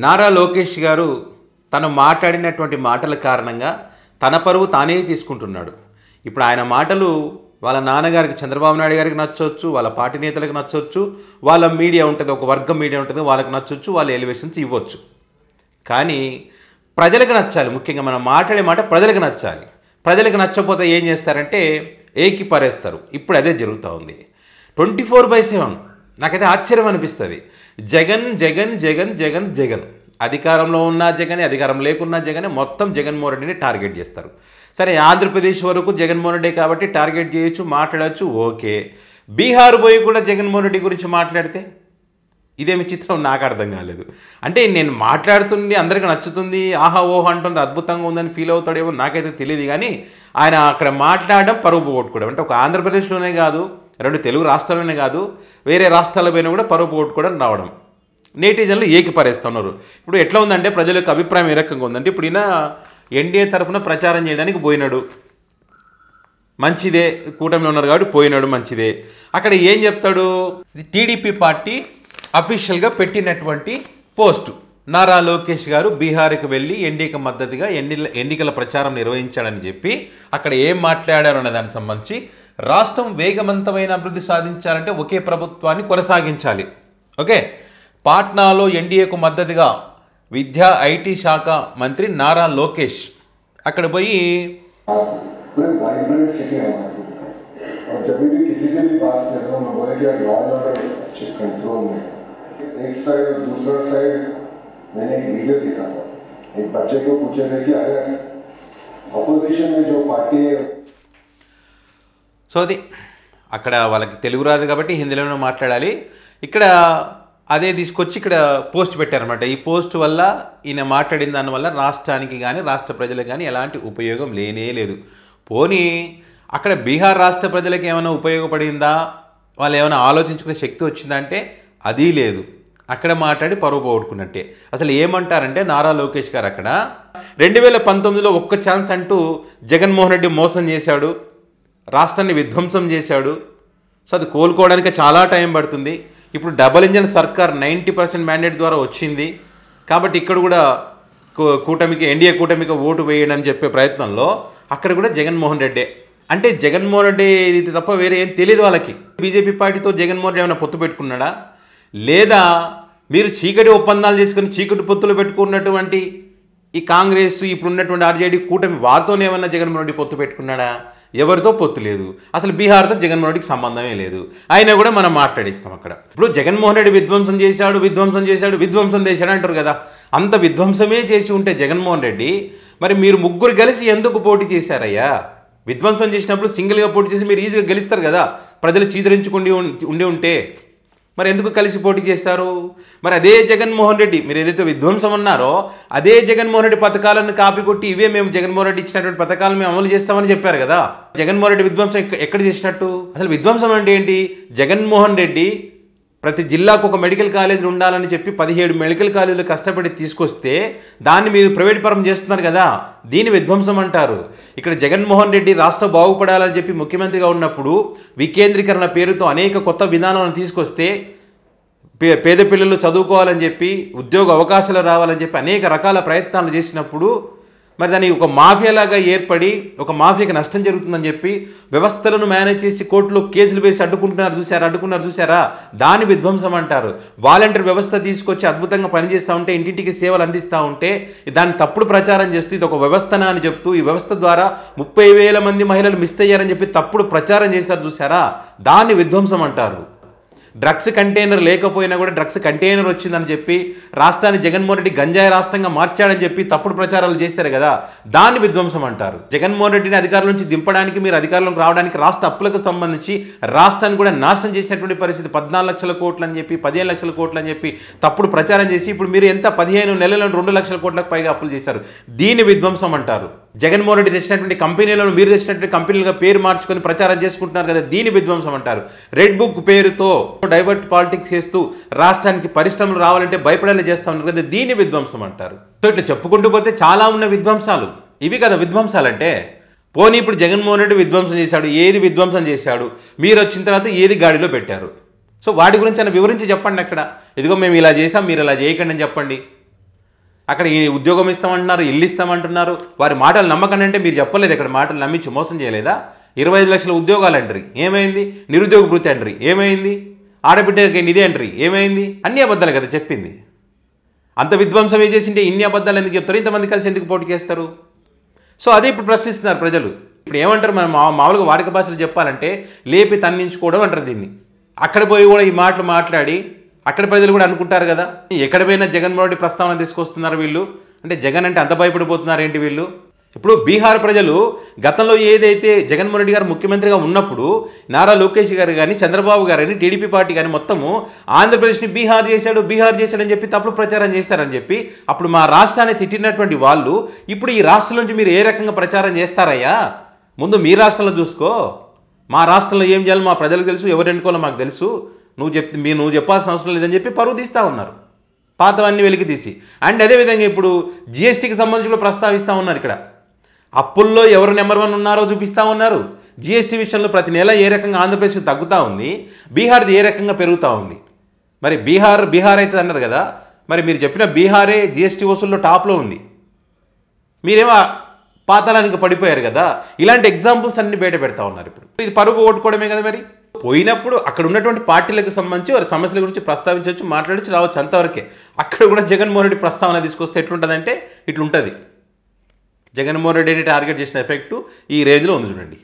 నారా లోకేష్ గారు తను మాట్లాడినటువంటి మాటల కారణంగా తన పరువు తానే తీసుకుంటున్నాడు. ఇప్పుడు ఆయన మాటలు వాళ్ళ నాన్నగారికి చంద్రబాబు నాయుడు గారికి నచ్చవచ్చు, వాళ్ళ పార్టీ నేతలకు నచ్చవచ్చు, వాళ్ళ మీడియా ఉంటుంది, ఒక వర్గం మీడియా ఉంటుంది, వాళ్ళకి నచ్చవచ్చు, వాళ్ళ ఎలివేషన్స్ ఇవ్వచ్చు. కానీ ప్రజలకు నచ్చాలి. ముఖ్యంగా మనం మాట్లాడే మాట ప్రజలకు నచ్చాలి. ప్రజలకు నచ్చకపోతే ఏం చేస్తారంటే ఏకిపారేస్తారు. ఇప్పుడు అదే జరుగుతూ ఉంది 24/7. నాకైతే ఆశ్చర్యం అనిపిస్తుంది. జగన్ జగన్ జగన్ జగన్ జగన్, అధికారంలో ఉన్న జగనే, అధికారం లేకున్నా జగనే, మొత్తం జగన్మోహన్ రెడ్డిని టార్గెట్ చేస్తారు. సరే, ఆంధ్రప్రదేశ్ వరకు జగన్మోహన్ రెడ్డి కాబట్టి టార్గెట్ చేయొచ్చు, మాట్లాడచ్చు, ఓకే. బీహార్ పోయి కూడా జగన్మోహన్ రెడ్డి గురించి మాట్లాడితే ఇదేమి చిత్రం నాకు అర్థం కాలేదు. అంటే నేను మాట్లాడుతుంది అందరికీ నచ్చుతుంది, ఆహా ఓహో అంటుంది, అద్భుతంగా ఉందని ఫీల్ అవుతాడేమో నాకైతే తెలియదు. కానీ ఆయన అక్కడ మాట్లాడడం పరువు పోగొట్టుకోవడం, అంటే ఒక ఆంధ్రప్రదేశ్లోనే కాదు, 2 తెలుగు రాష్ట్రాల్లోనే కాదు, వేరే రాష్ట్రాల పైన కూడా పరువు పోగొట్టుకోవడం రావడం, నేటిజన్లు ఏకిపారేస్తున్నారు. ఇప్పుడు ఎట్లా ఉందంటే ప్రజల యొక్క అభిప్రాయం ఏ రకంగా ఉందంటే, ఇప్పుడు ఈయన ఎన్డీఏ తరఫున ప్రచారం చేయడానికి పోయినాడు, మంచిదే, కూటమిలో ఉన్నారు కాబట్టి పోయినాడు, మంచిదే. అక్కడ ఏం చెప్తాడు, టీడీపీ పార్టీ అఫీషియల్గా పెట్టినటువంటి పోస్టు, నారా లోకేష్ గారు బీహార్కి వెళ్ళి ఎన్డీఏకి మద్దతుగా ఎన్నికల ప్రచారం నిర్వహించాడని చెప్పి అక్కడ ఏం మాట్లాడారు అనే దానికి సంబంధించి, రాష్ట్రం వేగవంతమైన అభివృద్ధి సాధించాలంటే ఒకే ప్రభుత్వాన్ని కొనసాగించాలి. ఓకే, పాట్నాలో ఎన్డీఏకు మద్దతుగా విద్యా ఐటీ శాఖ మంత్రి నారా లోకేష్ అక్కడ పోయి मैंने एक वीडियो देखा था, एक बच्चे को पूछे थे कि अगर अपोजिशन में जो पार्टी है, సో అది అక్కడ వాళ్ళకి తెలుగు రాదు కాబట్టి హిందీలోనే మాట్లాడాలి. ఇక్కడ అదే తీసుకొచ్చి ఇక్కడ పోస్ట్ పెట్టారనమాట. ఈ పోస్ట్ వల్ల ఈయన మాట్లాడిన దానివల్ల రాష్ట్రానికి కానీ రాష్ట్ర ప్రజలకు కానీ ఎలాంటి ఉపయోగం లేనే లేదు. పోనీ అక్కడ బీహార్ రాష్ట్ర ప్రజలకు ఏమైనా ఉపయోగపడిందా, వాళ్ళు ఏమైనా ఆలోచించుకునే శక్తి వచ్చిందంటే అది లేదు. అక్కడ మాట్లాడి పరువు పోగొట్టుకున్నట్టే. అసలు ఏమంటారంటే నారా లోకేష్ గారు అక్కడ 2019లో ఒక్క ఛాన్స్ అంటూ జగన్మోహన్ రెడ్డి మోసం చేశాడు, రాష్ట్రాన్ని విధ్వంసం చేశాడు. సో అది కోలుకోవడానికి చాలా టైం పడుతుంది. ఇప్పుడు డబుల్ ఇంజన్ సర్కార్ 90% మ్యాండేట్ ద్వారా వచ్చింది కాబట్టి ఇక్కడ కూడా కూటమికి, ఎన్డీఏ కూటమికి ఓటు వేయడం అని చెప్పే ప్రయత్నంలో అక్కడ కూడా జగన్మోహన్ రెడ్డే. అంటే జగన్మోహన్ రెడ్డి ఇది తప్ప వేరే ఏం తెలియదు వాళ్ళకి. బీజేపీ పార్టీతో జగన్మోహన్ రెడ్డి ఏమైనా పొత్తు పెట్టుకున్నాడా, లేదా మీరు చీకటి ఒప్పందాలు చేసుకుని చీకటి పొత్తులు పెట్టుకున్నటువంటి ఈ కాంగ్రెస్, ఇప్పుడు ఉన్నటువంటి ఆర్జేడీ కూటమి, వారితోనే ఏమన్నా జగన్మోహన్ రెడ్డి పొత్తు పెట్టుకున్నాడా? ఎవరితో పొత్తు లేదు. అసలు బీహార్తో జగన్మోహన్ రెడ్డికి సంబంధమే లేదు. అయినా కూడా మనం మాట్లాడిస్తాం అక్కడ. ఇప్పుడు జగన్మోహన్ రెడ్డి విధ్వంసం చేశాడు, విధ్వంసం చేశాడు, విధ్వంసం చేశాడు అంటారు కదా. అంత విధ్వంసమే చేసి ఉంటే జగన్మోహన్ రెడ్డి, మరి మీరు ముగ్గురు కలిసి ఎందుకు పోటీ చేశారయ్యా? విధ్వంసం చేసినప్పుడు సింగిల్గా పోటీ చేసి మీరు ఈజీగా గెలుస్తారు కదా, ప్రజలు చీదరించుకుండి ఉండి ఉంటే. మరి ఎందుకు కలిసి పోటీ చేస్తారు? మరి అదే జగన్మోహన్ రెడ్డి, మీరు ఏదైతే విధ్వంసం ఉన్నారో అదే జగన్మోహన్ రెడ్డి పథకాలను కాపీ కొట్టి, ఇవే మేము జగన్మోహన్ రెడ్డి ఇచ్చినటువంటి పథకాలను మేము అమలు చేస్తామని చెప్పారు కదా. జగన్మోహన్ రెడ్డి విధ్వంసం ఎక్కడ చేసినట్టు? అసలు విధ్వంసం అంటే ఏంటి? జగన్మోహన్ రెడ్డి ప్రతి జిల్లాకు ఒక మెడికల్ కాలేజీలు ఉండాలని చెప్పి 17 మెడికల్ కాలేజీలు కష్టపడి తీసుకొస్తే దాన్ని మీరు ప్రైవేట్ పరం చేస్తున్నారు కదా, దీన్ని విధ్వంసం అంటారు. ఇక్కడ జగన్మోహన్ రెడ్డి రాష్ట్రం బాగుపడాలని చెప్పి ముఖ్యమంత్రిగా ఉన్నప్పుడు వికేంద్రీకరణ పేరుతో అనేక కొత్త విధానాలను తీసుకొస్తే, పేద పిల్లలు చదువుకోవాలని చెప్పి, ఉద్యోగ అవకాశాలు రావాలని చెప్పి అనేక రకాల ప్రయత్నాలు చేసినప్పుడు మరి దాన్ని ఒక మాఫియాలాగా ఏర్పడి ఒక మాఫియాకి నష్టం జరుగుతుందని చెప్పి వ్యవస్థలను మేనేజ్ చేసి కోర్టులో కేసులు వేసి అడ్డుకున్నారు చూసారా, దాన్ని విధ్వంసం అంటారు. వాలంటీర్ వ్యవస్థ తీసుకొచ్చి అద్భుతంగా పనిచేస్తూ ఉంటే, ఇంటింటికి సేవలు అందిస్తూ ఉంటే దాన్ని తప్పుడు ప్రచారం చేస్తూ ఇది ఒక వ్యవస్థన అని చెప్తూ, ఈ వ్యవస్థ ద్వారా 30,000 మంది మహిళలు మిస్ అయ్యారని చెప్పి తప్పుడు ప్రచారం చేశారు చూసారా, దాన్ని విధ్వంసం అంటారు. డ్రగ్స్ కంటైనర్ లేకపోయినా కూడా డ్రగ్స్ కంటైనర్ వచ్చిందని చెప్పి రాష్ట్రాన్ని జగన్మోహన్ రెడ్డి గంజాయి రాష్ట్రంగా మార్చాడని చెప్పి తప్పుడు ప్రచారాలు చేశారు కదా, దాన్ని విధ్వంసం అంటారు. జగన్మోహన్ రెడ్డిని అధికారుల నుంచి దింపడానికి, మీరు అధికారంలోకి రావడానికి రాష్ట్ర అప్పులకు సంబంధించి రాష్ట్రాన్ని కూడా నాశనం చేసినటువంటి పరిస్థితి. 14 లక్షల కోట్లు అని చెప్పి, 15 లక్షల కోట్లు అని చెప్పి తప్పుడు ప్రచారం చేసి ఇప్పుడు మీరు ఎంత 15 నెలల్లో 2 లక్షల కోట్లకు పైగా అప్పులు చేశారు, దీన్ని విధ్వంసం అంటారు. జగన్మోహన్ రెడ్డి తెచ్చినటువంటి కంపెనీలను మీరు తెచ్చినటువంటి కంపెనీలుగా పేరు మార్చుకొని ప్రచారం చేసుకుంటున్నారు కదా, దీని విధ్వంసం అంటారు. రెడ్ బుక్ పేరుతో డైవర్ట్ పాలిటిక్స్ చేస్తూ రాష్ట్రానికి పరిశ్రమలు రావాలంటే భయపడేలా చేస్తా ఉన్నారు కదా, దీని విధ్వంసం అంటారు. సో ఇట్లా చెప్పుకుంటూ పోతే చాలా ఉన్న విధ్వంసాలు ఇవి కదా విధ్వంసాలంటే. పోనీ ఇప్పుడు జగన్మోహన్ రెడ్డి విధ్వంసం చేశాడు, ఏది విధ్వంసం చేశాడు, మీరు వచ్చిన తర్వాత ఏది గాడిలో పెట్టారు? సో వాటి గురించి ఆయన వివరించి చెప్పండి. అక్కడ ఇదిగో మేము ఇలా చేసాం, మీరు ఇలా చేయకండి అని చెప్పండి. అక్కడ ఈ ఉద్యోగం ఇస్తామంటున్నారు, ఇల్లు ఇస్తామంటున్నారు. వారి మాటలు నమ్మకండి అంటే మీరు చెప్పలేదు, ఇక్కడ మాటలు నమ్మించి మోసం చేయలేదా? 25 లక్షల ఉద్యోగాలు అంటారు, ఏమైంది? నిరుద్యోగ భృతి అంటారు, ఏమైంది? ఆడబిడ్డకి నిధి అంటారు, ఏమైంది? అన్ని అబద్ధాలు కదా చెప్పింది. అంత విధ్వంసం చేసింటే ఇన్ని అబద్ధాలు ఎందుకు చెప్తారు? ఇంతమంది కలిసి ఎందుకు పోటీ చేస్తారు? సో అదే ఇప్పుడు ప్రశ్నిస్తున్నారు ప్రజలు. ఇప్పుడు ఏమంటారు, మనం మామూలుగా వాడుక భాషలు చెప్పాలంటే లేపి తన్నించుకోవడం అంటారు దీన్ని. అక్కడ పోయి కూడా ఈ మాటలు మాట్లాడి అక్కడ ప్రజలు కూడా అనుకుంటారు కదా, ఎక్కడ పోయినా జగన్మోహన్ రెడ్డి ప్రస్తావన తీసుకొస్తున్నారు వీళ్ళు, అంటే జగన్ అంటే అంత భయపడిపోతున్నారు ఏంటి వీళ్ళు? ఇప్పుడు బీహార్ ప్రజలు గతంలో ఏదైతే జగన్మోహన్ రెడ్డి గారు ముఖ్యమంత్రిగా ఉన్నప్పుడు నారా లోకేష్ గారు కానీ చంద్రబాబు గారు కానీ టీడీపీ పార్టీ కానీ మొత్తము ఆంధ్రప్రదేశ్ని బీహార్ చేశాడని చెప్పి తప్పుడు ప్రచారం చేశారని చెప్పి అప్పుడు మా రాష్ట్రాన్ని తిట్టినటువంటి వాళ్ళు ఇప్పుడు ఈ రాష్ట్రం నుంచి మీరు ఏ రకంగా ప్రచారం చేస్తారయ్యా? ముందు మీ రాష్ట్రంలో చూసుకో. మా రాష్ట్రంలో ఏం చేయాలో మా ప్రజలకు తెలుసు, ఎవరు ఎన్నుకోవాలో మాకు తెలుసు, నువ్వు చెప్పాల్సిన అవసరం లేదని చెప్పి పరువు తీస్తూ ఉన్నారు, పాతవన్నీ వెలికి తీసి. అండ్ అదేవిధంగా ఇప్పుడు జిఎస్టీకి సంబంధించి కూడా ప్రస్తావిస్తూ ఉన్నారు. ఇక్కడ అప్పుల్లో ఎవరు నెంబర్ 1 ఉన్నారో చూపిస్తూ ఉన్నారు. జిఎస్టీ విషయంలో ప్రతి నెల ఏ రకంగా ఆంధ్రప్రదేశ్ తగ్గుతూ ఉంది, బీహార్ది ఏ రకంగా పెరుగుతూ ఉంది. మరి బీహార్ అవుతుంది అన్నారు కదా, మరి మీరు చెప్పిన బీహారే జిఎస్టీ వసూల్లో టాప్లో ఉంది, మీరేమో పాతాళానికి పడిపోయారు కదా. ఇలాంటి ఎగ్జాంపుల్స్ అన్ని బయట పెడతా ఉన్నారు. ఇప్పుడు ఇది పరుగు ఓట్టుకోవడమే కదా. మరి పోయినప్పుడు అక్కడ ఉన్నటువంటి పార్టీలకు సంబంధించి వారి సమస్యల గురించి ప్రస్తావించవచ్చు, మాట్లాడచ్చు, రావచ్చు, అంతవరకే. అక్కడ కూడా జగన్మోహన్ రెడ్డి ప్రస్తావన తీసుకొస్తే ఎట్లుంటుందంటే ఇట్లుంటుంది. జగన్మోహన్ రెడ్డిని టార్గెట్ చేసిన ఎఫెక్టు ఈ రేంజ్లో ఉంది చూడండి.